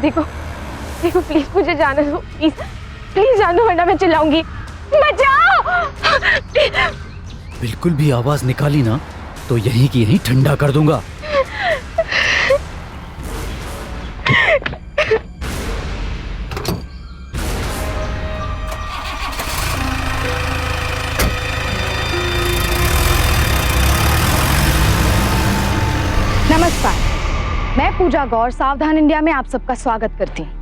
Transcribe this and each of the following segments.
देखो देखो प्लीज मुझे जाने दो, प्लीज प्लीज जाने दो वरना मैं चिल्लाऊंगी। बचाओ! बिल्कुल भी आवाज निकाली ना तो यहीं की यहीं ठंडा कर दूंगा। नमस्कार, मैं पूजा गौर सावधान इंडिया में आप सबका स्वागत करती हूँ।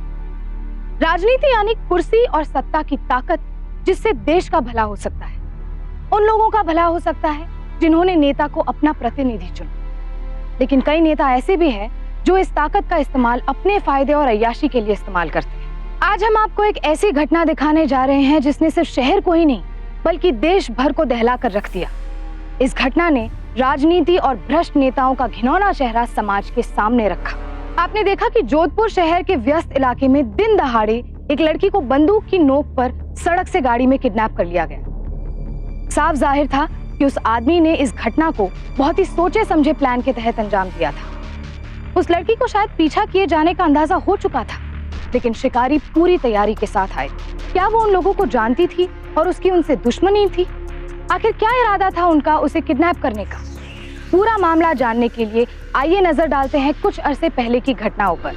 राजनीति यानी कुर्सी और सत्ता की ताकत जिससे देश का भला हो सकता है, उन लोगों का भला हो सकता है जिन्होंने नेता को अपना प्रतिनिधि चुना। लेकिन कई नेता ऐसे भी हैं जो इस ताकत का इस्तेमाल अपने फायदे और अय्याशी के लिए इस्तेमाल करते हैं। आज हम आपको एक ऐसी घटना दिखाने जा रहे हैं जिसने सिर्फ शहर को ही नहीं बल्कि देश भर को दहला कर रख दिया। इस घटना ने राजनीति और भ्रष्ट नेताओं का घिनौना चेहरा समाज के सामने रखा। आपने देखा कि जोधपुर शहर के व्यस्त इलाके में दिन दहाड़े एक लड़की को बंदूक की नोक पर सड़क से गाड़ी में किडनैप कर लिया गया। साफ जाहिर था कि उस आदमी ने इस घटना को बहुत ही सोचे समझे प्लान के तहत अंजाम दिया था। उस लड़की को शायद पीछा किए जाने का अंदाजा हो चुका था, लेकिन शिकारी पूरी तैयारी के साथ आए। क्या वो उन लोगों को जानती थी और उसकी उनसे दुश्मनी थी? आखिर क्या इरादा था उनका उसे किडनैप करने का? पूरा मामला जानने के लिए आइए नजर डालते हैं कुछ अरसे पहले की घटनाओं पर।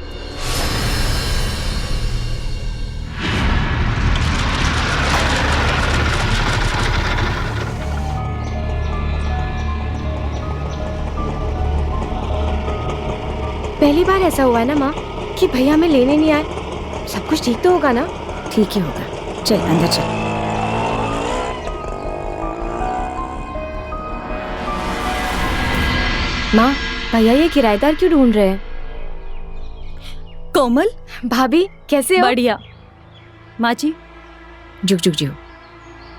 पहली बार ऐसा हुआ है ना माँ कि भैया हमें लेने नहीं आए। सब कुछ ठीक तो होगा ना? ठीक ही होगा, चल अंदर चल। माँ, भैया ये किराएदार क्यों ढूंढ रहे हैं? कोमल, भाभी कैसे हो? बढ़िया। माँ जी, जुग जुग जी हो।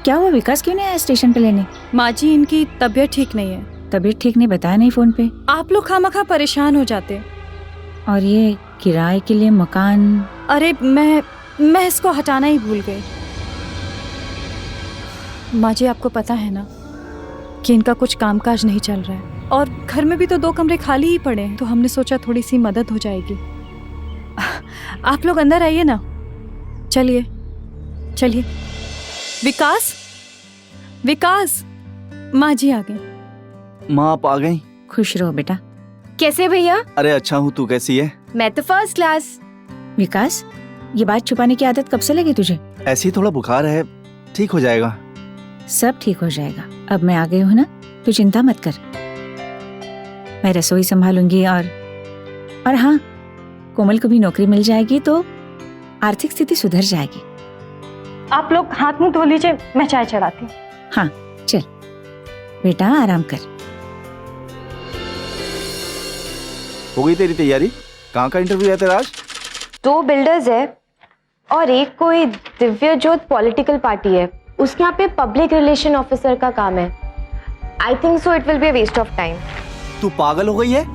क्या हुआ, विकास क्यों नहीं आया स्टेशन पे लेने? माँ जी, इनकी तबीयत ठीक नहीं है। तबीयत ठीक नहीं बताया नहीं फोन पे? आप लोग खामखा परेशान हो जाते। और ये किराए के लिए मकान? अरे मैं इसको हटाना ही भूल गई। माँ जी, आपको पता है ना कि इनका कुछ कामकाज नहीं चल रहा है और घर में भी तो 2 कमरे खाली ही पड़े हैं, तो हमने सोचा थोड़ी सी मदद हो जाएगी। आप लोग अंदर आइए ना। चलिए चलिए। विकास, विकास। माँ जी आ गई। माँ आप आ गई? खुश रहो बेटा। कैसे भैया? अरे अच्छा हूँ, तू कैसी है? मैं तो फर्स्ट क्लास। विकास, ये बात छुपाने की आदत कब से लगी तुझे? ऐसे ही थोड़ा बुखार है, ठीक हो जाएगा। सब ठीक हो जाएगा। अब मैं आ गई हूँ ना, तू चिंता मत कर। मैं रसोई संभालूंगी और हाँ, कोमल को भी नौकरी मिल जाएगी तो आर्थिक स्थिति सुधर जाएगी। आप लोग हाथ मुंह धो लीजिए, मैं चाय चढ़ाती हूँ। हाँ चल बेटा, आराम कर। हो गई तेरी तैयारी? कहाँ का इंटरव्यू है तेरा आज? 2 बिल्डर्स है और एक कोई दिव्य ज्योत पॉलिटिकल पार्टी है, उसके यहाँ पे पब्लिक रिलेशन ऑफिसर का काम है। I think so it will be a waste of time. तू पागल हो गई है?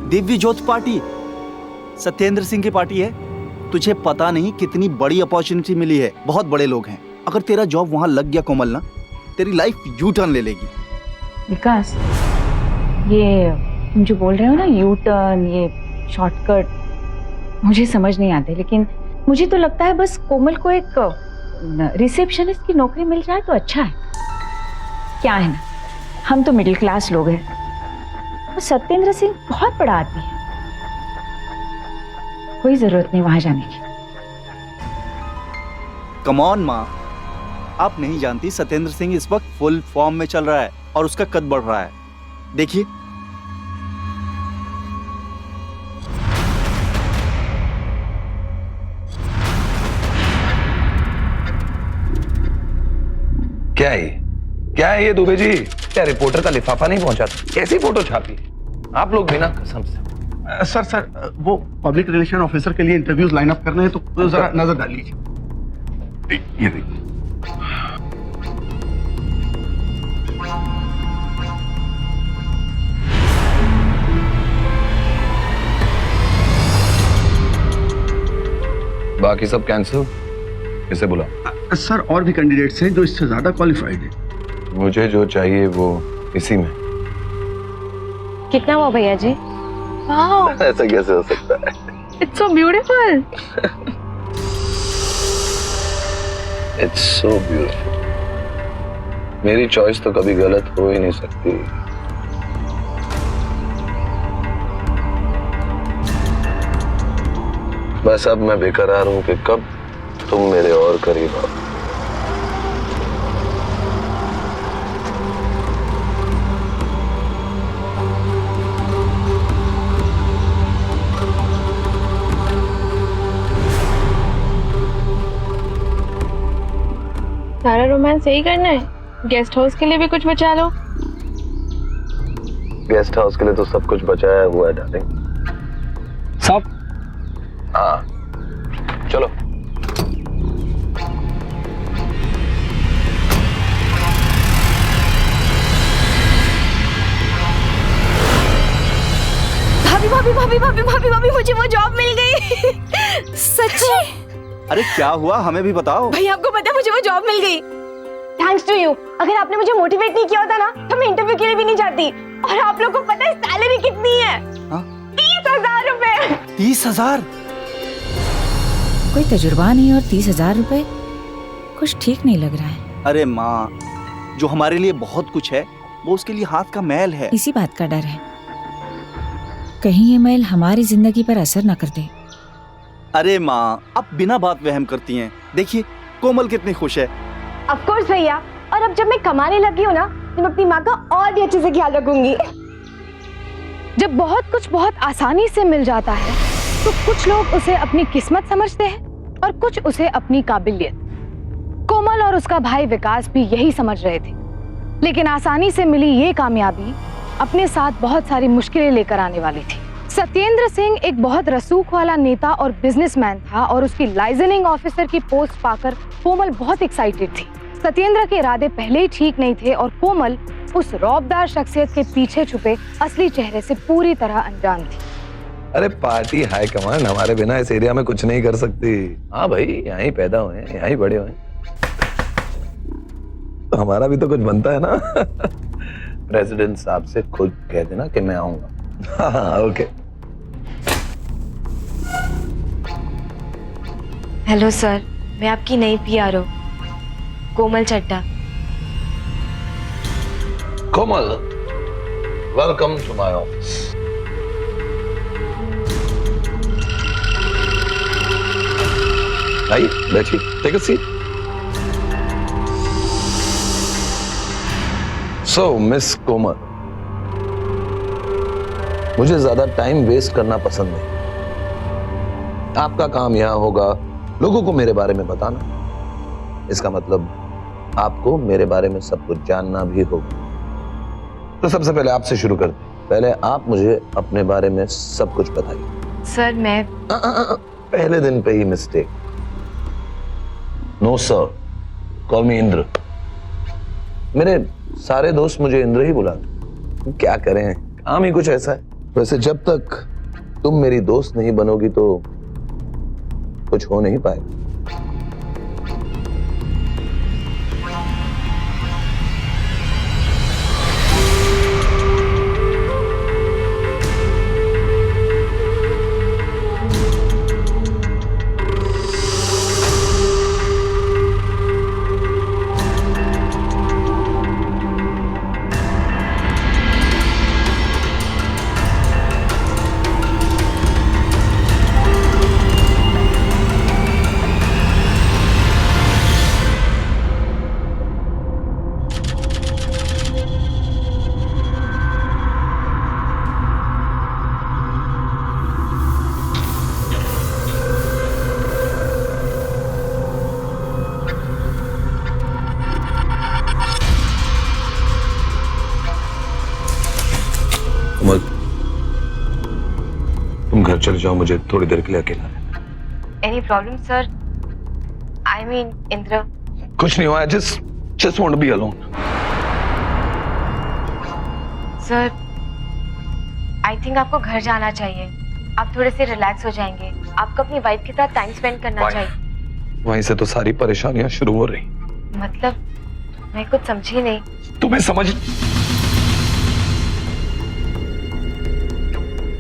दिव्य ज्योत पार्टी सत्येंद्र सिंह की पार्टी है। तुझे पता नहीं कितनी बड़ी अपॉर्चुनिटी मिली है, बहुत बड़े लोग हैं। अगर तेरा जॉब वहां लग गया कोमल ना, तेरी लाइफ यू टर्न ले लेगी। विकास, ये तुम जो बोल रहे हो ना, यू टर्न, ये शॉर्टकट, मुझे समझ नहीं आते, लेकिन मुझे तो लगता है बस कोमल को एक रिसेप्शनिस्ट की नौकरी मिल जाए तो अच्छा है। क्या है ना, हम तो मिडिल क्लास लोग हैं और सत्येंद्र सिंह बहुत बड़ा आदमी है, कोई जरूरत नहीं वहां जाने की। कम ऑन माँ, आप नहीं जानती सत्येंद्र सिंह इस वक्त फुल फॉर्म में चल रहा है और उसका कद बढ़ रहा है। देखिए, क्या है ये दुबे जी? क्या रिपोर्टर का लिफाफा नहीं पहुंचा था? कैसी फोटो छापी आप लोग बिना कसम से। सर वो पब्लिक रिलेशन ऑफिसर के लिए इंटरव्यूज लाइन अप करने हैं, तो जरा नजर डाल लीजिए। ये देखिए। बाकी सब कैंसिल। किसे बुला? सर और भी कैंडिडेट्स हैं जो इससे ज्यादा क्वालिफाइड हैं। मुझे जो चाहिए वो इसी में। कितना हुआ भैया जी? ऐसा कैसे हो सकता है? It's so beautiful. It's so beautiful. मेरी चॉइस तो कभी गलत हो ही नहीं सकती। बस अब मैं बेकरार हूं कि कब तुम मेरे और करीब आओ। सारा रोमांस यही करना है? गेस्ट हाउस के लिए भी कुछ बचा लो। गेस्ट हाउस के लिए तो सब कुछ बचाया हुआ है डार्लिंग। सब? हाँ चलो। भाभी भाभी भाभी भाभी भाभी भाभी मुझे वो जॉब मिल गई। सच्ची? अरे क्या हुआ, हमें भी बताओ। भाई आपको पता है मुझे वो जॉब मिल गई। Thanks to you. अगर आपने मुझे मोटिवेट नहीं किया होता ना तो मैं इंटरव्यू के लिए भी नहीं जाती। और आप लोगों को पता है सैलरी कितनी है? 30,000 रुपए। 30,000? कोई तजुर्बा नहीं और 30,000 रुपए, कुछ ठीक नहीं लग रहा है। अरे माँ, जो हमारे लिए बहुत कुछ है वो उसके लिए हाथ का मैल है। इसी बात का डर है, कहीं ये मैल हमारी जिंदगी पर असर न कर दे। अरे माँ, आप बिना बात वहम करती हैं। देखिए कोमल कितनी खुश है। ऑफ कोर्स भैया, और अब जब मैं कमाने लगी हूँ ना तो मैं अपनी माँ का और भी अच्छे से ख्याल रखूंगी। जब बहुत कुछ बहुत आसानी से मिल जाता है तो कुछ लोग उसे अपनी किस्मत समझते हैं और कुछ उसे अपनी काबिलियत। कोमल और उसका भाई विकास भी यही समझ रहे थे, लेकिन आसानी से मिली ये कामयाबी अपने साथ बहुत सारी मुश्किलें लेकर आने वाली थी। सत्येंद्र सिंह एक बहुत रसूख वाला नेता और बिजनेसमैन था और उसकी लाइजनिंग ऑफिसर की पोस्ट पाकर कोमल बहुत एक्साइटेड थी। सत्येंद्र के इरादे पहले ही ठीक नहीं थे और कोमल उस रौबदार शख्सियत के पीछे छुपे असली चेहरे से पूरी तरह अनजान थी। अरे पार्टी हाई कमान हमारे बिना इस एरिया में कुछ नहीं कर सकती। हाँ भाई, यहाँ ही पैदा हुए हैं, यहाँ ही बड़े हुए हैं, तो हमारा भी तो कुछ बनता है ना। प्रेसिडेंट साहब से खुद कह देना कि मैं आऊंगा। हाँ ओके। हेलो सर, मैं आपकी नई पीआर हूँ, Komal Chadha. Komal, welcome to my office. आइए बैठिए, take a seat. So miss Komal, मुझे ज्यादा टाइम वेस्ट करना पसंद नहीं। आपका काम यहां होगा लोगों को मेरे बारे में बताना। इसका मतलब आपको मेरे बारे में सब कुछ जानना भी होगा। तो सबसे पहले आपसे शुरू करते हैं। पहले आप मुझे अपने बारे में सब कुछ बताइए। सर मैं पहले दिन पे ही mistake. No sir, call me Indra. मेरे सारे दोस्त मुझे इंद्र ही बुलाते। क्या करें, काम ही कुछ ऐसा है। वैसे जब तक तुम मेरी दोस्त नहीं बनोगी तो कुछ हो नहीं पाएगा। तुम घर चले जाओ, मुझे थोड़ी देर के लिए अकेला रहना। Any problem sir? I mean Indra. कुछ नहीं हुआ, just want to be alone। Sir I think आपको घर जाना चाहिए। आप थोड़े से रिलैक्स हो जाएंगे। आपको अपनी वाइफ के साथ टाइम स्पेंड करना चाहिए। वहीं से तो सारी परेशानियां शुरू हो रही। मतलब मैं कुछ समझी नहीं। तुम्हें समझ,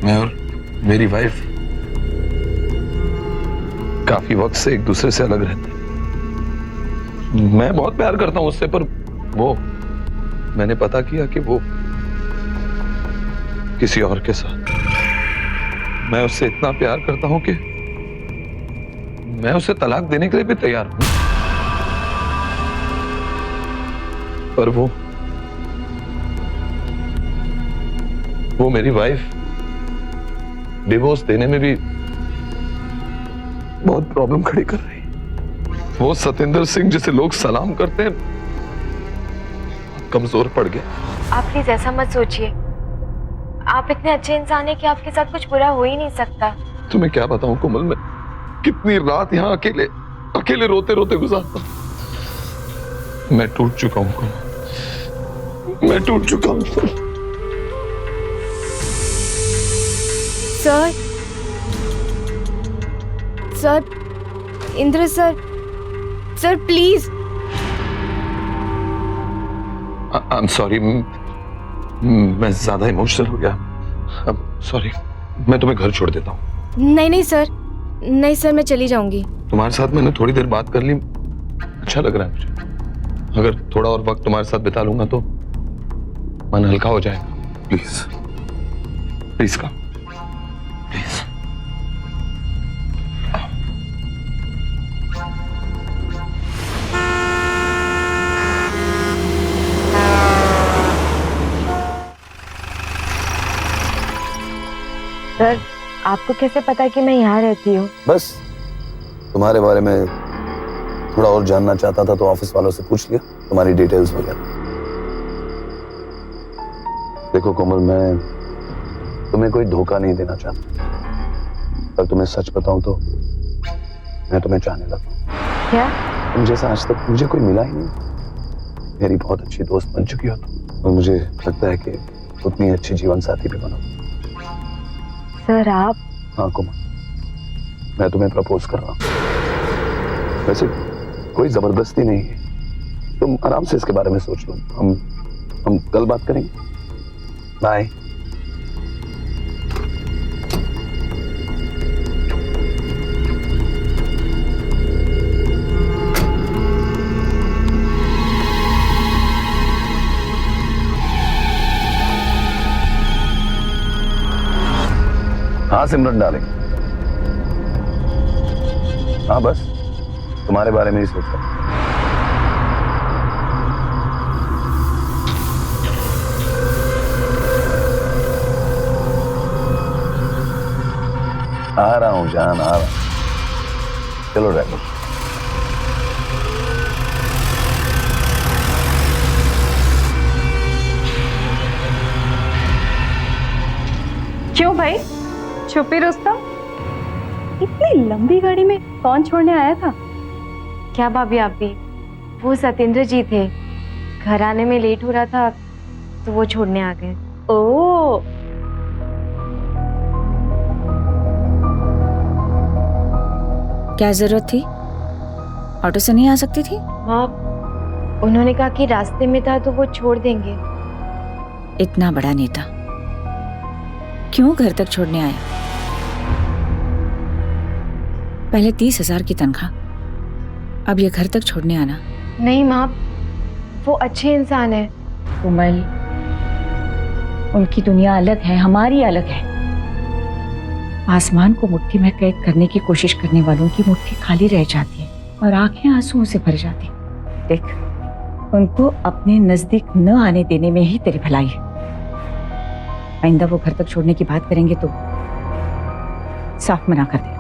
मैं और मेरी वाइफ काफी वक्त से एक दूसरे से अलग रहते हैं। मैं बहुत प्यार करता हूं उससे, पर वो मैंने पता किया कि वो किसी और के साथ। मैं उससे इतना प्यार करता हूं कि मैं उसे तलाक देने के लिए भी तैयार हूं, पर वो मेरी वाइफ डिवोर्स देने में भी बहुत प्रॉब्लम खड़ी कर रही है। वो सतेंद्र सिंह जिसे लोग सलाम करते हैं कमजोर पड़ गया। आप प्लीज ऐसा मत सोचिए, आप इतने अच्छे इंसान हैं कि आपके साथ कुछ बुरा हो ही नहीं सकता। तुम्हें क्या बताऊं कोमल, मैं कितनी रात यहाँ अकेले अकेले रोते रोते गुजारता हूं। मैं टूट चुका हूं कोमल, मैं टूट चुका हूं। Sir, sir, Indra sir, sir please. I am sorry, मैं ज्यादा इमोशनल हो गया। सॉरी, मैं तुम्हें घर छोड़ देता हूँ। नहीं नहीं सर, नहीं सर, मैं चली जाऊंगी। तुम्हारे साथ मैंने थोड़ी देर बात कर ली, अच्छा लग रहा है मुझे। अगर थोड़ा और वक्त तुम्हारे साथ बिता लूंगा तो मन हल्का हो जाएगा। Please please come, please. Sir, आपको कैसे पता कि मैं यहाँ रहती हूँ? बस तुम्हारे बारे में थोड़ा और जानना चाहता था तो ऑफिस वालों से पूछ लिया, तुम्हारी डिटेल्स वगैरह। देखो कोमल, मैं तुम्हें कोई धोखा नहीं देना चाहता, पर तुम्हें सच बताऊं तो मैं तुम्हें चाहने लगा। क्या? तुम जैसा आज तक मुझे कोई मिला ही नहीं। मेरी बहुत अच्छी दोस्त बन चुकी हो तुम, और मुझे लगता है कि उतनी अच्छी जीवन साथी भी बनो। सर आप? हाँ कोमल, मैं तुम्हें प्रपोज कर रहा हूँ। वैसे कोई जबरदस्ती नहीं है, तुम आराम से इसके बारे में सोच लो। हम कल बात करेंगे। बाय। हाँ सिमरन डालेंगे। हाँ बस तुम्हारे बारे में ही सोच रहा हूं। आ रहा हूँ जान, आ रहा हूँ। चलो ड्राइवर। क्यों भाई, छुपी रुस्तम? इतनी लंबी गाड़ी में कौन छोड़ने आया था? क्या भाभी आप भी? वो सतेंद्र जी थे, घर आने में लेट हो रहा था तो वो छोड़ने आ गए। ओ, क्या जरूरत थी? ऑटो से नहीं आ सकती थी? हाँ, उन्होंने कहा कि रास्ते में था तो वो छोड़ देंगे। इतना बड़ा नेता क्यों घर तक छोड़ने आया? पहले 30,000 की तनख्वाह, अब ये घर तक छोड़ने आना। नहीं माँ, वो अच्छे इंसान है। कोमल, उनकी दुनिया अलग है, हमारी अलग है। आसमान को मुट्ठी में कैद करने की कोशिश करने वालों की मुट्ठी खाली रह जाती है और आंखें आंसुओं से भर जाती। देख, उनको अपने नजदीक न आने देने में ही तेरी भलाई है। आइंदा वो घर तक छोड़ने की बात करेंगे तो साफ मना कर दे।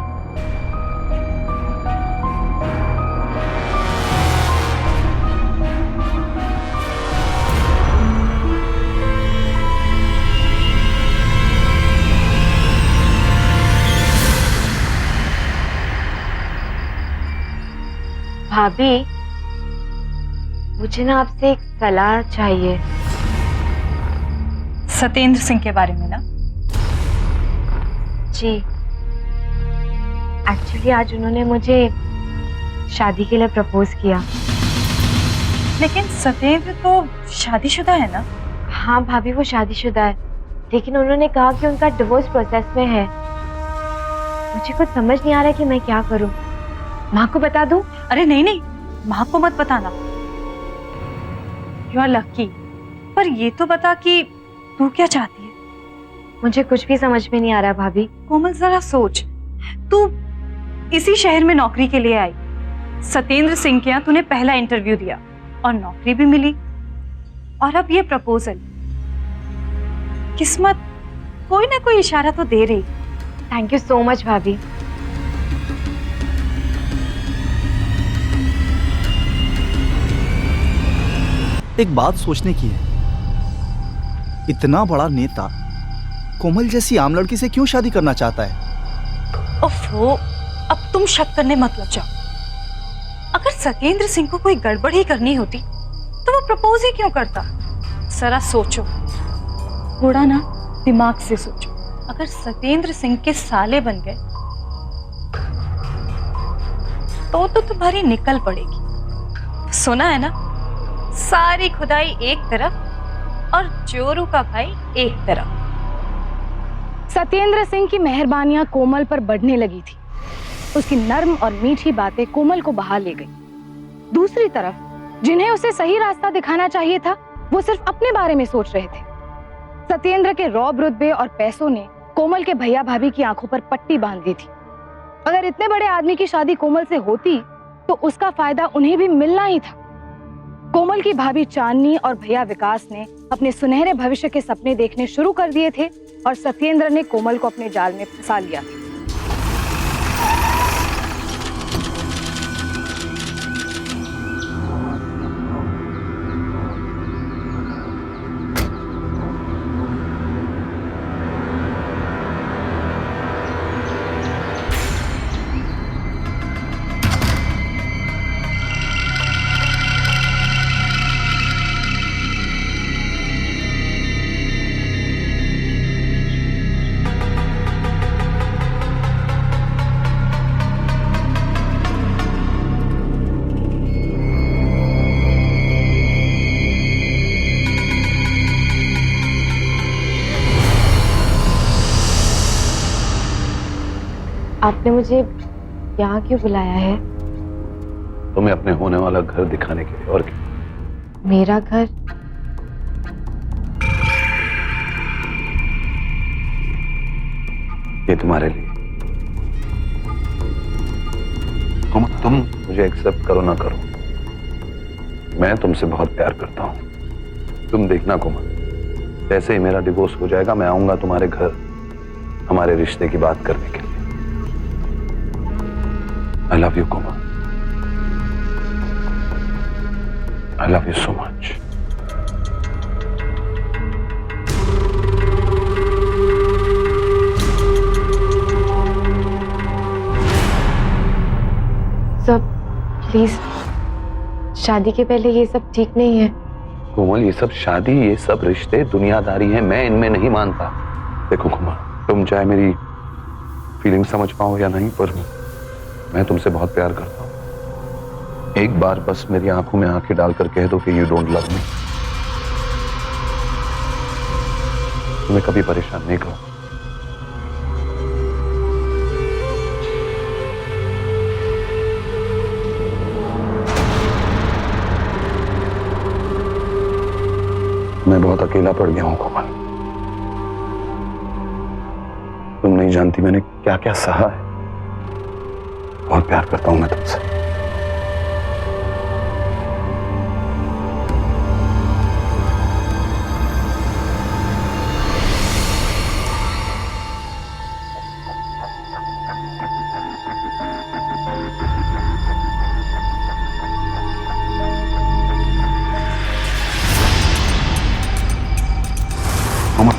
भाभी, मुझे ना आपसे एक सलाह चाहिए। सतेंद्र सिंह के बारे में ना? जी, एक्चुअली आज उन्होंने मुझे शादी के लिए प्रपोज किया। लेकिन सतेंद्र तो शादीशुदा है ना? हाँ भाभी, वो शादीशुदा है, लेकिन उन्होंने कहा कि उनका डिवोर्स प्रोसेस में है। मुझे कुछ समझ नहीं आ रहा कि मैं क्या करूं। माँ को बता दूं? अरे नहीं नहीं, माँ को मत बताना। You are lucky. पर ये तो बता कि तू क्या चाहती है। मुझे कुछ भी समझ में नहीं आ रहा भाभी। कोमल जरा सोच, तू इसी शहर में नौकरी के लिए आई, सत्येंद्र सिंह के यहाँ तूने पहला इंटरव्यू दिया और नौकरी भी मिली, और अब ये प्रपोजल। किस्मत कोई ना कोई इशारा तो दे रही। थैंक यू सो मच भाभी। एक बात सोचने की है, इतना बड़ा नेता कोमल जैसी आम लड़की से क्यों शादी करना चाहता है? ओफो, अब तुम शक करने मत लग जाओ। अगर सत्येंद्र सिंह को कोई गड़बड़ ही करनी होती तो वो प्रपोज ही क्यों करता? जरा सोचो, थोड़ा ना दिमाग से सोचो। अगर सत्येंद्र सिंह के साले बन गए तो तुम्हारी निकल पड़ेगी। सुना है ना, सारी खुदाई एक तरफ और चोरू का भाई एक तरफ। सत्येंद्र सिंह की मेहरबानियां कोमल पर बढ़ने लगी थी। उसकी नर्म और मीठी बातें कोमल को बहा ले गई। दूसरी तरफ जिन्हें उसे सही रास्ता दिखाना चाहिए था, वो सिर्फ अपने बारे में सोच रहे थे। सत्येंद्र के रौब रुतबे और पैसों ने कोमल के भैया भाभी की आंखों पर पट्टी बांध दी थी। अगर इतने बड़े आदमी की शादी कोमल से होती तो उसका फायदा उन्हें भी मिलना ही था। कोमल की भाभी चांदनी और भैया विकास ने अपने सुनहरे भविष्य के सपने देखने शुरू कर दिए थे और सत्येंद्र ने कोमल को अपने जाल में फंसा लिया था। आपने मुझे यहाँ क्यों बुलाया है? तुम्हें अपने होने वाला घर दिखाने के लिए। और क्या? मेरा घर? ये तुम्हारे लिए। तुम मुझे एक्सेप्ट करो ना करो, मैं तुमसे बहुत प्यार करता हूं। तुम देखना कोमल, जैसे ही मेरा डिवोर्स हो जाएगा मैं आऊंगा तुम्हारे घर हमारे रिश्ते की बात करने के लिए। I love you, Komal. I love you so much. सब प्लीज, शादी के पहले ये सब ठीक नहीं है। कोमल, ये सब शादी, ये सब रिश्ते दुनियादारी हैं, मैं इनमें नहीं मानता। देखो कोमल, तुम चाहे मेरी फीलिंग समझ पाओ या नहीं, पर मैं तुमसे बहुत प्यार करता हूं। एक बार बस मेरी आंखों में आंखें डालकर कह दो कि यू डोंट लव मी। तुम्हें कभी परेशान नहीं करूं। मैं बहुत अकेला पड़ गया हूं कोमल। तुम नहीं जानती मैंने क्या क्या सहा है। बहुत प्यार करता हूं मैं तुमसे।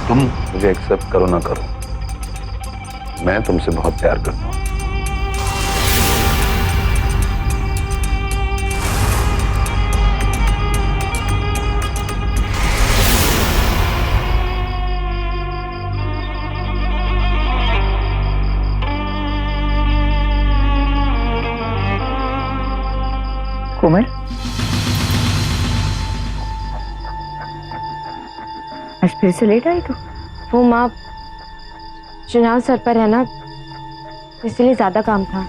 तुम मुझे एक्सेप्ट करो ना करो, मैं तुमसे बहुत प्यार करता हूं। कोमल, आज फिर से लेट आई तू? वो माँ, चुनाव सर पर है ना, इसलिए ज्यादा काम था।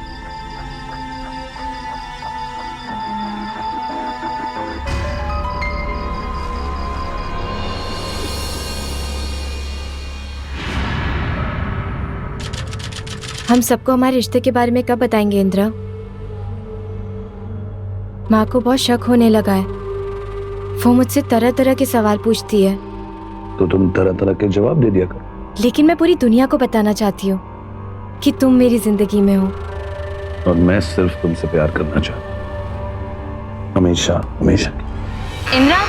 हम सबको हमारे रिश्ते के बारे में कब बताएंगे इंद्रा? माँ को बहुत शक होने लगा है। वो मुझसे तरह तरह के सवाल पूछती है। तो तुम तरह तरह के जवाब दे दिया करो। लेकिन मैं पूरी दुनिया को बताना चाहती हूँ कि तुम मेरी जिंदगी में हो। और मैं सिर्फ तुमसे प्यार करना चाहता हूँ, हमेशा हमेशा। Indira,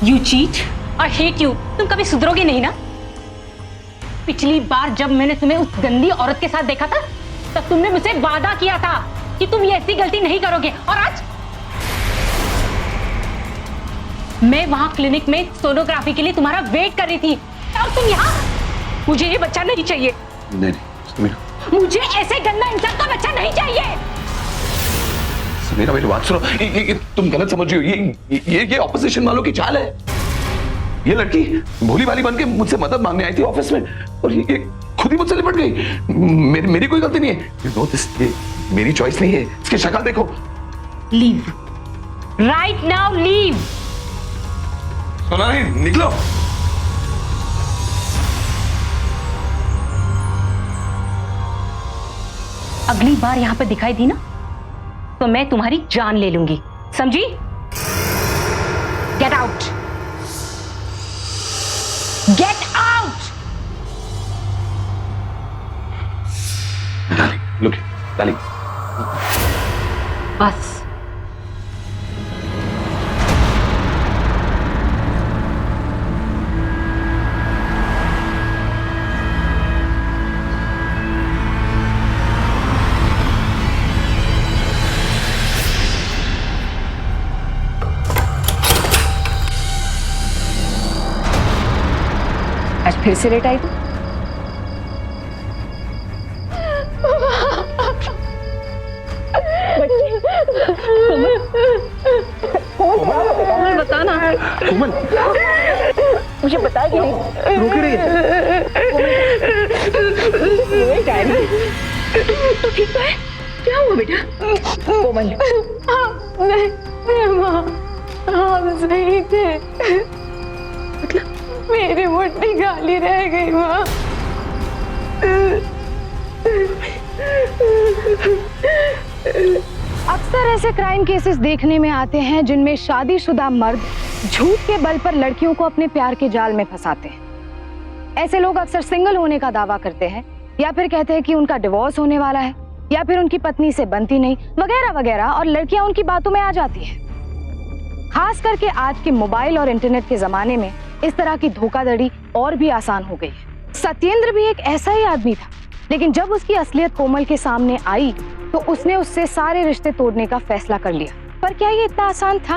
you cheat, I hate you. तुम कभी सुधरोगे नहीं ना। पिछली बार जब मैंने तुम्हें उस गंदी औरत के साथ देखा था, तब तुमने मुझसे वादा किया था कि तुम ये ऐसी गलती नहीं करोगे, और आज मैं वहां क्लिनिक में सोनोग्राफी के लिए तुम्हारा वेट कर रही थी, और तुम यहाँ। मुझे ये बच्चा नहीं चाहिए। नहीं, मुझे ऐसे गंदा इंसान का बच्चा नहीं चाहिए। समीरा मेरी बात सुनो, ये तुम गलत समझ रही हो। ये ऑपोजिशन वालों की चाल है। ये लड़की भोली भाली बन के मुझसे मदद मांगने आई थी ऑफिस में, और ये खुद ही मुझसे लिपट गई। मेरी कोई गलती नहीं है। यू नो दिस, ये मेरी चॉइस नहीं है। इसकी शक्ल देखो। Leave right now, leave. सुना नहीं? निकलो। अगली बार यहाँ पे दिखाई दी ना, तो मैं तुम्हारी जान ले लूंगी, समझी? Get out, get out. Look darling, बस। आज फिर से लेट आई तू? कोमल बताना। कोमल, मुझे बताएगी नहीं? रोक रही है। डायरी तो ठीक तो है? क्या हुआ बेटा? कोमल, हम सही थे, मेरी मुट्ठी खाली रह गई माँ। अक्सर ऐसे क्राइम केसेस देखने में आते हैं जिनमें शादीशुदा मर्द झूठ के बल पर लड़कियों को अपने प्यार के जाल में फंसाते हैं। ऐसे लोग अक्सर सिंगल होने का दावा करते हैं, या फिर कहते हैं कि उनका डिवोर्स होने वाला है, या फिर उनकी पत्नी से बनती नहीं, वगैरह वगैरह, और लड़कियां उनकी बातों में आ जाती हैं। खास करके आज के मोबाइल और इंटरनेट के जमाने में इस तरह की धोखाधड़ी और भी आसान हो गई है। सत्येंद्र भी एक ऐसा ही आदमी था, लेकिन जब उसकी असलियत कोमल के सामने आई तो उसने उससे सारे रिश्ते तोड़ने का फैसला कर लिया। पर क्या ये इतना आसान था?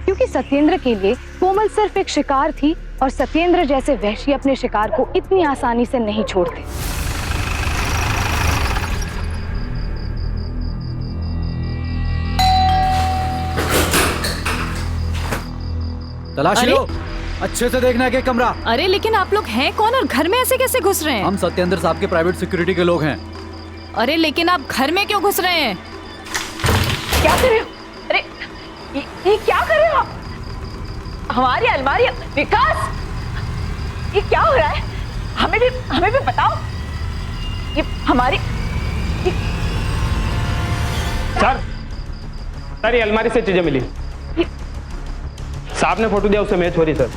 क्योंकि सत्येंद्र के लिए कोमल सिर्फ एक शिकार थी, और सत्येंद्र जैसे वहशी अपने शिकार को इतनी आसानी से नहीं छोड़ते। तलाशी लो, अच्छे से देखना है कि कमरा। अरे लेकिन आप लोग हैं कौन और घर में ऐसे कैसे घुस रहे हैं? हम सत्येंद्र साहब के प्राइवेट सिक्योरिटी के लोग हैं। अरे लेकिन आप घर में क्यों घुस रहे हैं? क्या कर रहे हो? अरे ये क्या कर रहे हो आप? हमारी अलमारी, विकास, ये क्या हो रहा है? हमें भी बताओ। ये हमारी सर ये अलमारी से चीजें मिली। साहब ने फोटो दिया, उससे मैच हो रही सर।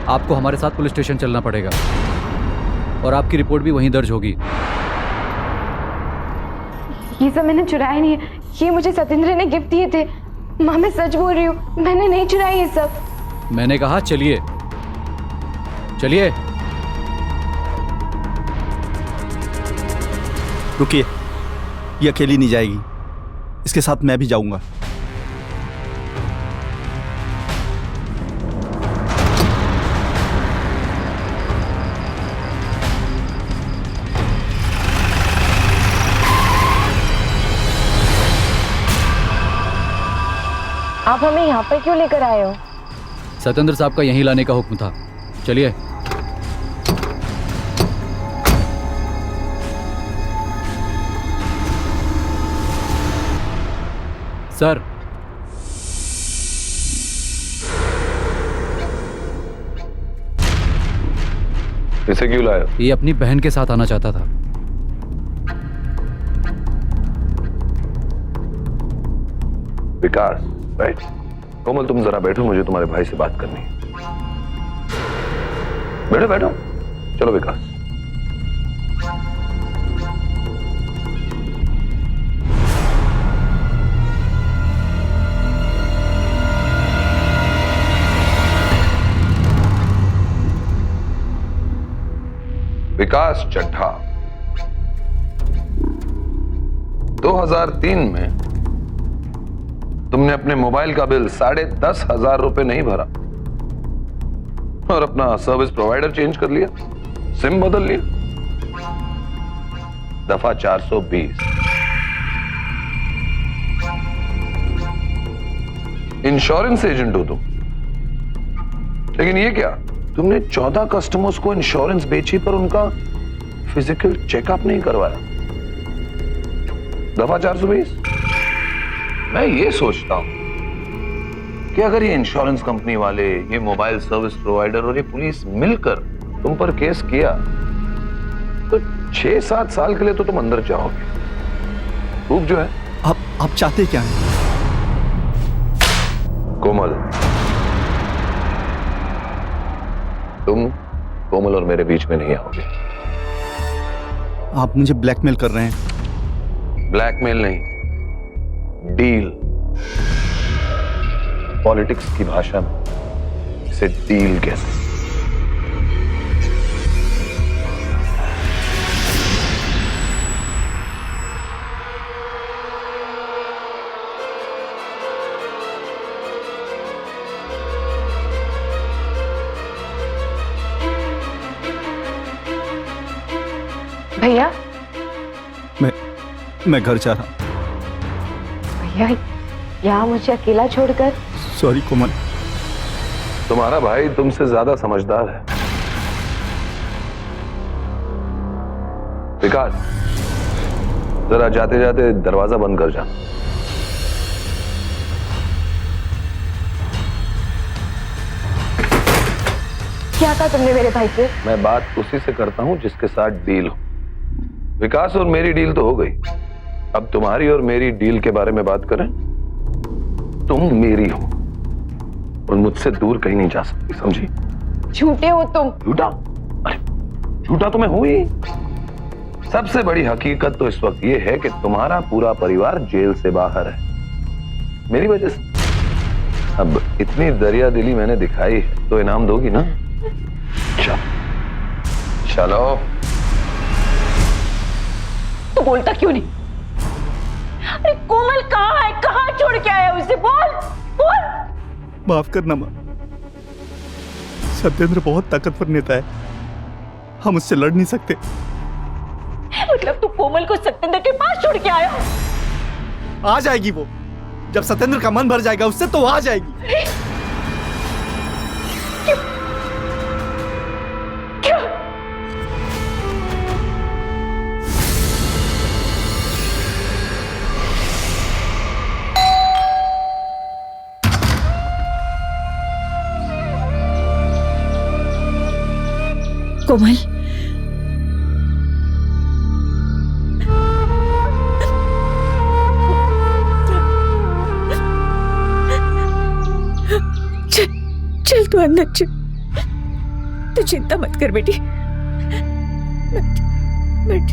आपको हमारे साथ पुलिस स्टेशन चलना पड़ेगा, और आपकी रिपोर्ट भी वहीं दर्ज होगी। ये सब मैंने चुराया नहीं है, ये मुझे सत्येंद्र ने गिफ्ट दिए थे। माँ मैं सच बोल रही हूँ, मैंने नहीं चुराया ये सब। मैंने कहा चलिए चलिए। रुकिए, ये अकेली नहीं जाएगी, इसके साथ मैं भी जाऊंगा। आप हमें यहाँ पर क्यों लेकर आए हो? सत्येंद्र साहब का यहीं लाने का हुक्म था। चलिए। सर, इसे क्यों लाया? ये अपनी बहन के साथ आना चाहता था। विकास, राइट? कोमल, तुम जरा बैठो, मुझे तुम्हारे भाई से बात करनी है। बैठो बैठो। चलो विकास। विकास चड्ढा 2003 में तुमने अपने मोबाइल का बिल 10,500 रुपए नहीं भरा और अपना सर्विस प्रोवाइडर चेंज कर लिया, सिम बदल लिया। दफा 420। इंश्योरेंस एजेंट हो तुम, लेकिन ये क्या, तुमने 14 कस्टमर्स को इंश्योरेंस बेची पर उनका फिजिकल चेकअप नहीं करवाया। दफा 420। मैं ये सोचता हूं कि अगर ये इंश्योरेंस कंपनी वाले, ये मोबाइल सर्विस प्रोवाइडर और ये पुलिस मिलकर तुम पर केस किया तो 6-7 साल के लिए तो तुम अंदर जाओगे। प्रूफ जो है। आप चाहते क्या हैं? कोमल, तुम कोमल और मेरे बीच में नहीं आओगे। आप मुझे ब्लैकमेल कर रहे हैं? ब्लैकमेल नहीं, डील। पॉलिटिक्स की भाषा में इसे डील कहते हैं। भैया, मैं घर जा रहा हूं। भैया, यहाँ मुझे अकेला छोड़कर? सॉरी कोमल। तुम्हारा भाई तुमसे ज्यादा समझदार है। विकास, जरा जाते जाते दरवाजा बंद कर जा। क्या कहा तुमने मेरे भाई से? मैं बात उसी से करता हूं जिसके साथ डील हो। विकास और मेरी डील तो हो गई, अब तुम्हारी और मेरी डील के बारे में बात करें। तुम मेरी हो और मुझसे दूर कहीं नहीं जा सकती, समझी? झूठे हो तुम। झूठा? अरे झूठा तो मैं हूं ही। सबसे बड़ी हकीकत तो इस वक्त यह है कि तुम्हारा पूरा परिवार जेल से बाहर है मेरी वजह से। अब इतनी दरिया दिली मैंने दिखाई है तो इनाम दोगी ना? चलो। तू बोलता क्यों नहीं? अरे कोमल कहाँ है? कहाँ छोड़ के आया उसे? बोल बोल। माफ करना मां, सत्येंद्र बहुत ताकतवर नेता है, हम उससे लड़ नहीं सकते। मतलब तू कोमल को सत्येंद्र के पास छोड़ के आया? आ जाएगी वो, जब सत्येंद्र का मन भर जाएगा उससे तो आ जाएगी। कोमल, चल तू अंदर चल। तू चिंता मत कर बेटी। बैठ।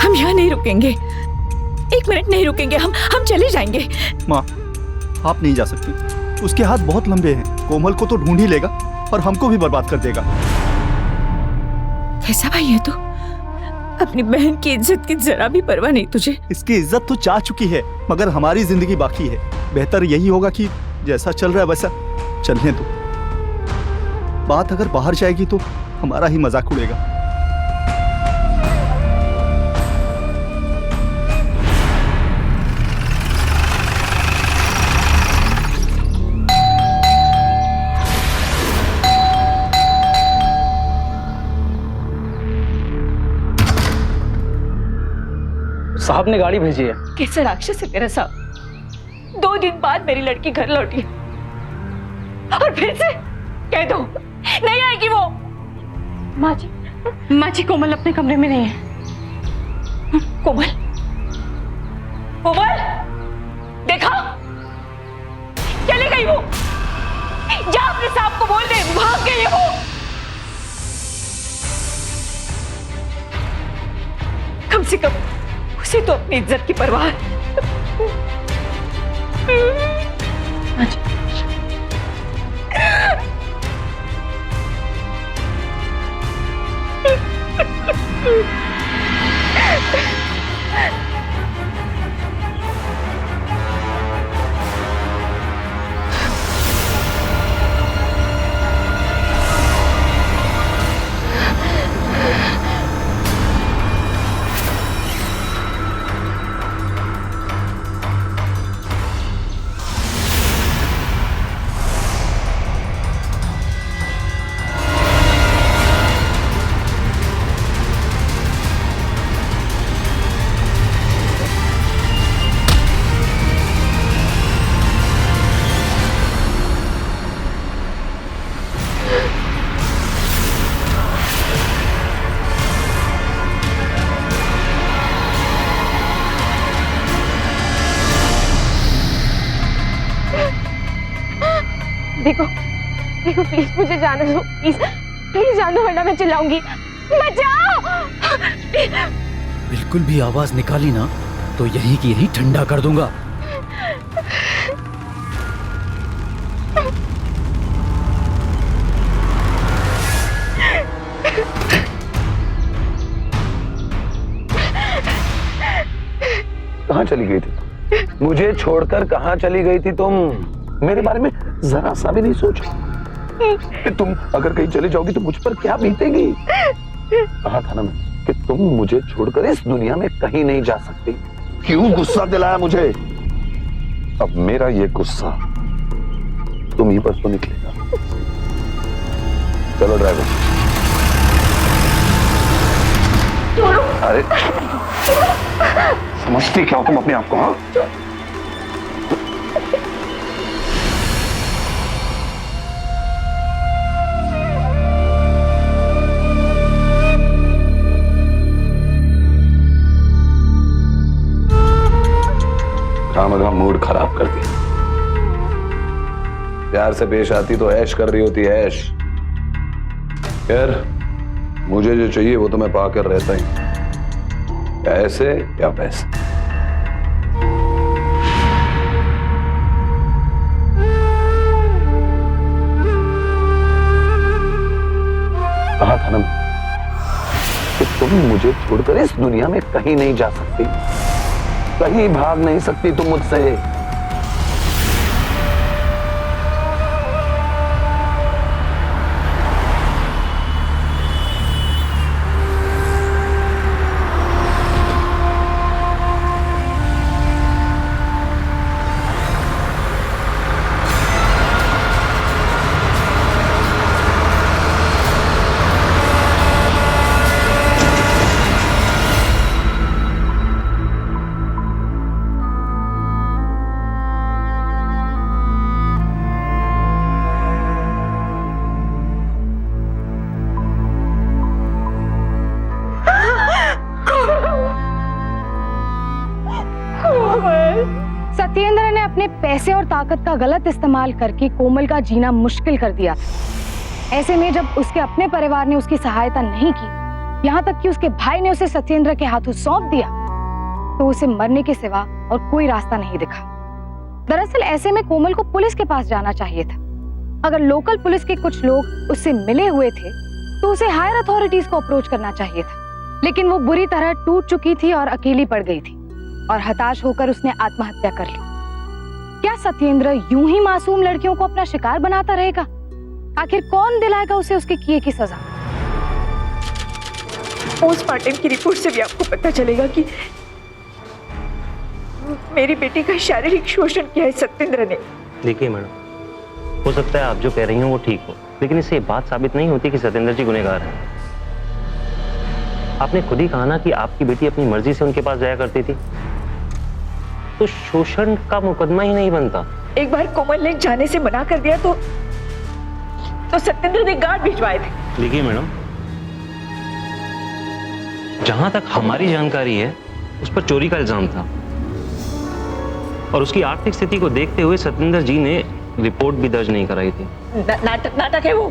हम यहाँ नहीं रुकेंगे, 1 मिनट नहीं रुकेंगे। हम चले जाएंगे। माँ, आप नहीं जा सकती, उसके हाथ बहुत लंबे हैं। कोमल को तो ढूंढ ही लेगा और हमको भी बर्बाद कर देगा। कैसा भाई है तू? अपनी बहन की इज्जत की जरा भी परवाह नहीं तुझे। इसकी इज्जत तो जा चुकी है, मगर हमारी जिंदगी बाकी है। बेहतर यही होगा कि जैसा चल रहा है वैसा चलने दो। बात अगर बाहर जाएगी तो हमारा ही मजाक उड़ेगा। साहब ने गाड़ी भेजी है। कैसा राक्षस है तेरा साहब। 2 दिन बाद मेरी लड़की घर लौटी और फिर से कह दो नहीं आएगी वो। माँ जी कोमल अपने कमरे में नहीं है। कोमल, कोमल देखा, चली गई वो। जा अपने साहब को बोल दे, भाग गई है वो। कम से कम उसे तो अपनी इज्जत की परवाह है। देखो प्लीज मुझे जाने दो, प्लीज जाने दो वरना मैं चिल्लाऊंगी। बचाओ! बिल्कुल भी आवाज निकाली ना तो यहीं की यहीं ठंडा कर दूंगा। कहाँ चली गई थी? मुझे छोड़कर कहाँ चली गई थी तुम? मेरे बारे में जरा सा भी नहीं सोचा कि तुम अगर कहीं चली जाओगी तो मुझ पर क्या बीतेगी। कहा था ना मैं कि तुम मुझे छोड़कर इस दुनिया में कहीं नहीं जा सकती। क्यों गुस्सा दिलाया मुझे? अब मेरा ये गुस्सा तुम ही पर तो निकलेगा। चलो ड्राइवर। अरे समझती क्या हो तुम अपने आप को? हाँ, खामखा मूड खराब कर दिया। प्यार से पेश आती तो ऐश कर रही होती ऐश। यार मुझे जो चाहिए वो तो मैं पाकर रहता ही, ऐसे या पैसे। कहा था ना कि तुम मुझे छोड़कर इस दुनिया में कहीं नहीं जा सकती, कहीं भाग नहीं सकती तुम मुझसे। सत्येंद्र ने अपने पैसे और ताकत का गलत इस्तेमाल करके कोमल का जीना मुश्किल कर दिया था। ऐसे में जब उसके अपने परिवार ने उसकी सहायता नहीं की, यहाँ तक कि उसके भाई ने उसे सत्येंद्र के हाथों सौंप दिया, तो उसे मरने के सिवा और कोई रास्ता नहीं दिखा। दरअसल ऐसे में कोमल को पुलिस के पास जाना चाहिए था। अगर लोकल पुलिस के कुछ लोग उससे मिले हुए थे तो उसे हायर अथॉरिटीज को अप्रोच करना चाहिए था, लेकिन वो बुरी तरह टूट चुकी थी और अकेली पड़ गई थी और हताश होकर उसने आत्महत्या कर ली। क्या सत्येंद्र यूं ही मासूम लड़कियों को अपना शिकार बनाता रहेगा? आखिर कौन दिलाएगा उसे उसके किए की सजा? पोस्टमार्टम की रिपोर्ट से भी आपको पता चलेगा कि मेरी बेटी का शारीरिक शोषण किया है सत्येंद्र ने। देखिए मैडम, हो सकता है आप जो कह रही हो वो ठीक हो, लेकिन इससे ये बात साबित नहीं होती कि सत्येंद्र जी गुनहगार हैं। आपने खुद ही कहा ना कि आपकी बेटी अपनी मर्जी से उनके पास जाया करती थी, तो शोषण का मुकदमा ही नहीं बनता। एक बार कोमल ने जाने से मना कर दिया तो सत्येंद्र ने गार्ड भिजवाए थे। देखिए मैडम, जहां तक हमारी जानकारी है उस पर चोरी का इल्जाम था और उसकी आर्थिक स्थिति को देखते हुए सत्येंद्र जी ने रिपोर्ट भी दर्ज नहीं कराई थी। नाटक है वो,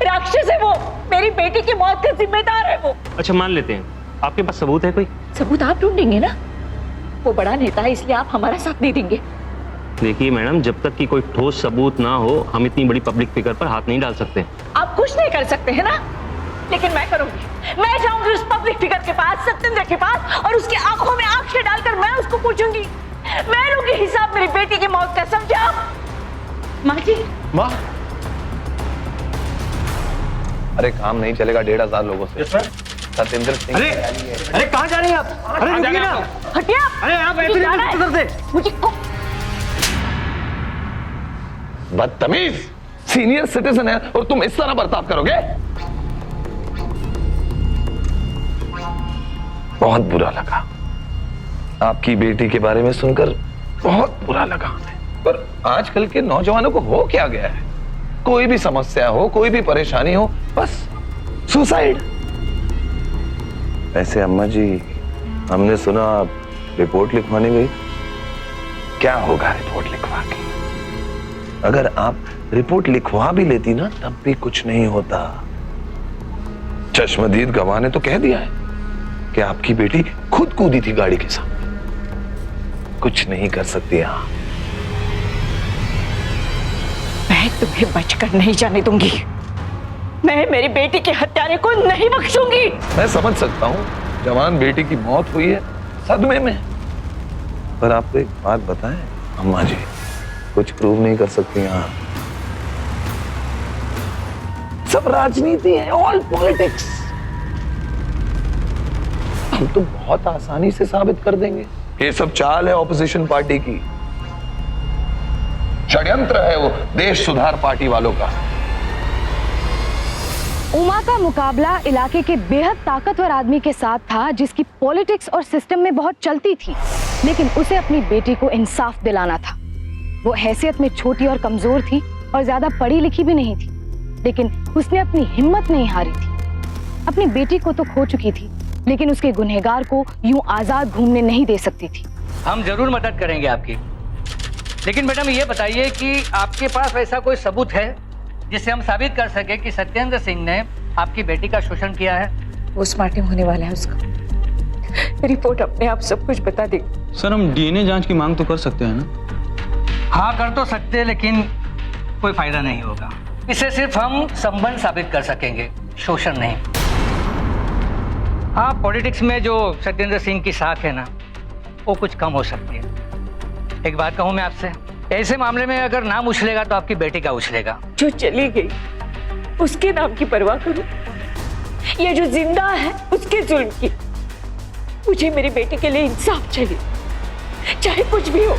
राक्षस है वो, मेरी बेटी की मौत का जिम्मेदार है वो। अच्छा मान लेते हैं, आपके पास सबूत है कोई? सबूत आप ढूंढेंगे ना, वो बड़ा नेता है इसलिए आप हमारा साथ नहीं देंगे। देखिए मैडम, जब तक कि कोई ठोस सबूत ना हो हम इतनी बड़ी पब्लिक फिगर पर हाथ नहीं डाल सकते। आप कुछ नहीं कर सकते हैं ना, लेकिन मैं करूंगी। मैं जाऊंगी उस पब्लिक फिगर के पास, सत्येंद्र के पास, और उसकी आंखों में आंखें डालकर मैं उसको पूछूंगी। मैं लूंगी हिसाब मेरी बेटी की मौत का, समझा? माँ जी। माँ, अरे काम नहीं चलेगा 1,500 लोगों से। सत्येंद्र सिंह। अरे कहाँ जा रही हैं आप? अरे रुकिए ना। हटिए। अरे आप ऐसे नहीं कर सकते। मुझे बदतमीज, सीनियर सिटीजन है और तुम इस तरह बर्ताव करोगे? बहुत बुरा लगा आपकी बेटी के बारे में सुनकर, बहुत बुरा लगा हमें। पर आजकल के नौजवानों को हो क्या गया है, कोई भी समस्या हो, कोई भी परेशानी हो, बस सुसाइड। ऐसे अम्मा जी, हमने सुना आप रिपोर्ट लिखवाने गई। क्या होगा रिपोर्ट लिखवा के? अगर आप रिपोर्ट लिखवा भी लेती ना तब भी कुछ नहीं होता। चश्मदीद गवाह ने तो कह दिया है कि आपकी बेटी खुद कूदी थी गाड़ी के सामने। कुछ नहीं कर सकती आप। मैं तुम्हें बचकर नहीं जाने दूंगी। मैं मेरी बेटी के हत्यारे को नहीं बख्शूंगी। मैं समझ सकता हूं, जवान बेटी की मौत हुई है, सदमे में। पर आपको एक बात बताएं अम्मा जी, कुछ प्रूव नहीं कर सकती आप। सब राजनीति है, ऑल पॉलिटिक्स। हम तो बहुत आसानी से साबित कर देंगे। ये सब चाल है ऑपोजिशन पार्टी की, षड्यंत्र है वो देश सुधार पार्टी वालों का। उमा का मुकाबला इलाके के बेहद ताकतवर आदमी के साथ था, जिसकी पॉलिटिक्स और सिस्टम में बहुत चलती थी, लेकिन उसे अपनी बेटी को इंसाफ दिलाना था। वो हैसियत में छोटी और कमजोर थी और ज्यादा पढ़ी लिखी भी नहीं थी, लेकिन उसने अपनी हिम्मत नहीं हारी थी। अपनी बेटी को तो खो चुकी थी, लेकिन उसके गुनहगार को यूं आजाद घूमने नहीं दे सकती थी। हम जरूर मदद करेंगे आपकी, लेकिन मैडम ये बताइए कि आपके पास ऐसा कोई सबूत है जिससे हम साबित कर सके कि सत्येंद्र सिंह ने आपकी बेटी का शोषण किया है? पोस्टमार्टम होने वाला है उसका, रिपोर्ट अपने आप सब कुछ बता देगी। सर हम डीएनए जांच की मांग तो कर सकते हैं ना? हाँ कर तो सकते, लेकिन कोई फायदा नहीं होगा। इससे सिर्फ हम संबंध साबित कर सकेंगे, शोषण नहीं। हाँ, पॉलिटिक्स में जो सत्येंद्र सिंह की साख है ना, वो कुछ कम हो सकती है। एक बात कहूँ मैं आपसे, ऐसे मामले में अगर नाम उछलेगा तो आपकी बेटी का उछलेगा। जो चली गई उसके नाम की परवाह करूं, ये जो जिंदा है उसके जुल्म की। मुझे मेरी बेटी के लिए इंसाफ चाहिए, चाहे कुछ भी हो।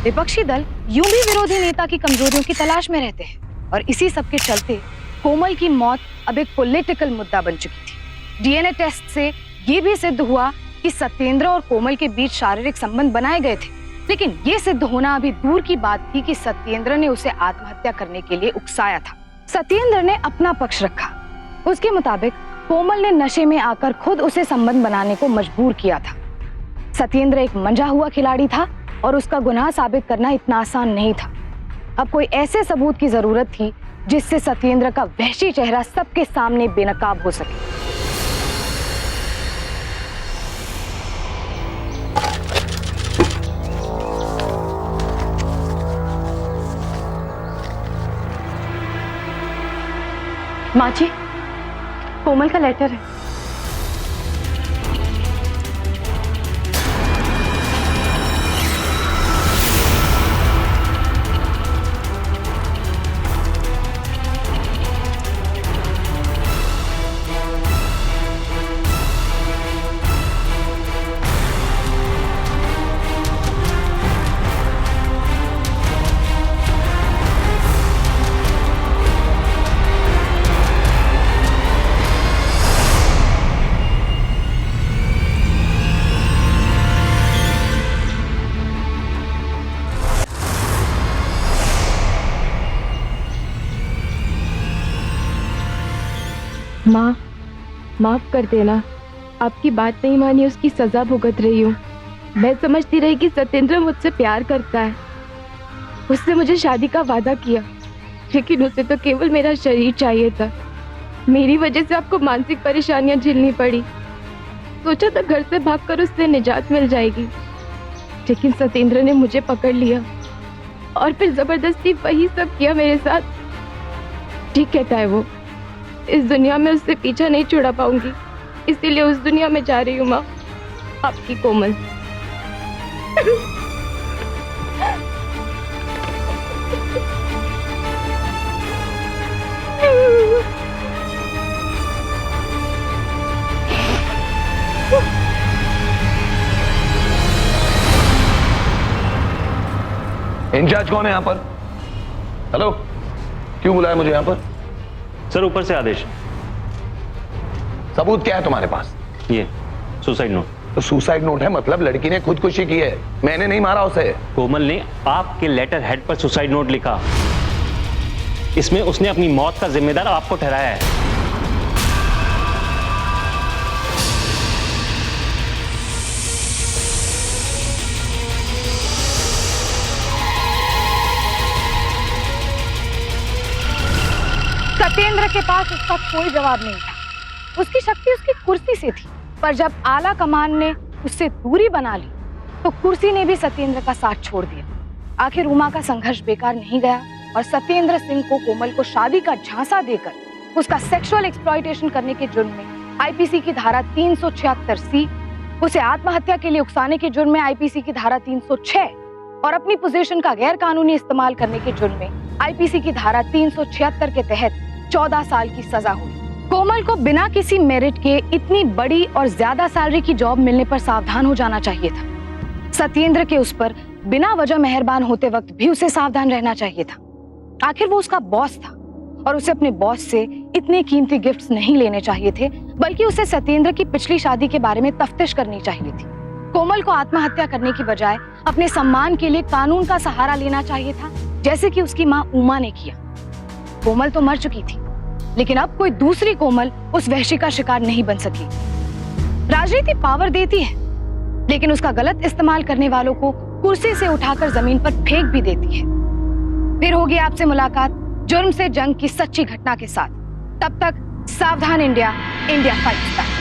विपक्षी दल यूं भी विरोधी नेता की कमजोरियों की तलाश में रहते हैं, और इसी सब के चलते कोमल की मौत अब एक पॉलिटिकल मुद्दा बन चुकी थी। डीएनए टेस्ट से ये भी सिद्ध हुआ कि सत्येंद्र और कोमल के बीच शारीरिक संबंध बनाए गए थे, लेकिन ये सिद्ध होना अभी दूर की बात थी कि सत्येंद्र ने उसे आत्महत्या करने के लिए उकसाया था। सत्येंद्र ने अपना पक्ष रखा। उसके मुताबिक कोमल ने नशे में आकर खुद उसे संबंध बनाने को मजबूर किया था। सत्येंद्र एक मंजा हुआ खिलाड़ी था और उसका गुनाह साबित करना इतना आसान नहीं था। अब कोई ऐसे सबूत की जरूरत थी जिससे सत्येंद्र का वहशी चेहरा सबके सामने बेनकाब हो सके। माँ जी, कोमल का लेटर है। माँ, माफ कर देना, आपकी बात नहीं मानी, उसकी सजा भुगत रही हूँ। मैं समझती रही कि सत्येंद्र मुझसे प्यार करता है, उसने मुझे शादी का वादा किया, लेकिन उसे तो केवल मेरा शरीर चाहिए था। मेरी वजह से आपको मानसिक परेशानियां झेलनी पड़ी। सोचा था घर से भागकर उससे निजात मिल जाएगी, लेकिन सत्येंद्र ने मुझे पकड़ लिया और फिर जबरदस्ती वही सब किया मेरे साथ। ठीक कहता है वो, इस दुनिया में उससे पीछा नहीं छुड़ा पाऊंगी, इसीलिए उस दुनिया में जा रही हूँ माँ, आपकी कोमल। इंचार्ज कौन है यहाँ पर? हेलो, क्यों बुलाया मुझे यहाँ पर? सर ऊपर से आदेश। सबूत क्या है तुम्हारे पास? ये सुसाइड नोट। तो सुसाइड नोट है मतलब लड़की ने खुदकुशी की है, मैंने नहीं मारा उसे। कोमल ने आपके लेटर हेड पर सुसाइड नोट लिखा, इसमें उसने अपनी मौत का जिम्मेदार आपको ठहराया है। सत्येंद्र के पास उसका कोई जवाब नहीं था। उसकी शक्ति उसकी कुर्सी से थी, पर जब आला कमान ने उससे दूरी बना ली तो कुर्सी ने भी सत्येंद्र का साथ छोड़ दिया। आखिर उमा का संघर्ष बेकार नहीं गया और सत्येंद्र सिंह को कोमल को शादी का झांसा देकर उसका सेक्सुअल एक्सप्लॉयटेशन करने के जुर्म में आईपीसी की धारा 376C, उसे आत्महत्या के लिए उकसाने के जुर्म में आईपीसी की धारा 306 और अपनी पोजीशन का गैर कानूनी इस्तेमाल करने के जुर्म में आईपीसी की धारा 376 के तहत 14 साल की सजा हुई। कोमल को बिना किसी मेरिट के इतनी बड़ी और ज्यादा सैलरी की जॉब मिलने पर सावधान हो जाना चाहिए था। सत्येंद्र के उस पर बिना वजह मेहरबान होते वक्त भी उसे सावधान रहना चाहिए था। आखिर वो उसका बॉस था और उसे अपने बॉस से इतने कीमती गिफ्ट्स नहीं लेने चाहिए थे, बल्कि उसे सत्येंद्र की पिछली शादी के बारे में तफ्तीश करनी चाहिए थी। कोमल को आत्महत्या करने की बजाय अपने सम्मान के लिए कानून का सहारा लेना चाहिए था, जैसे कि उसकी माँ उमा ने किया। कोमल तो मर चुकी थी, लेकिन अब कोई दूसरी कोमल उस वहशी का शिकार नहीं बन सकी। राजनीति पावर देती है, लेकिन उसका गलत इस्तेमाल करने वालों को कुर्सी से उठाकर जमीन पर फेंक भी देती है। फिर होगी आपसे मुलाकात जुर्म से जंग की सच्ची घटना के साथ। तब तक सावधान इंडिया, इंडिया फाइट्स बैक।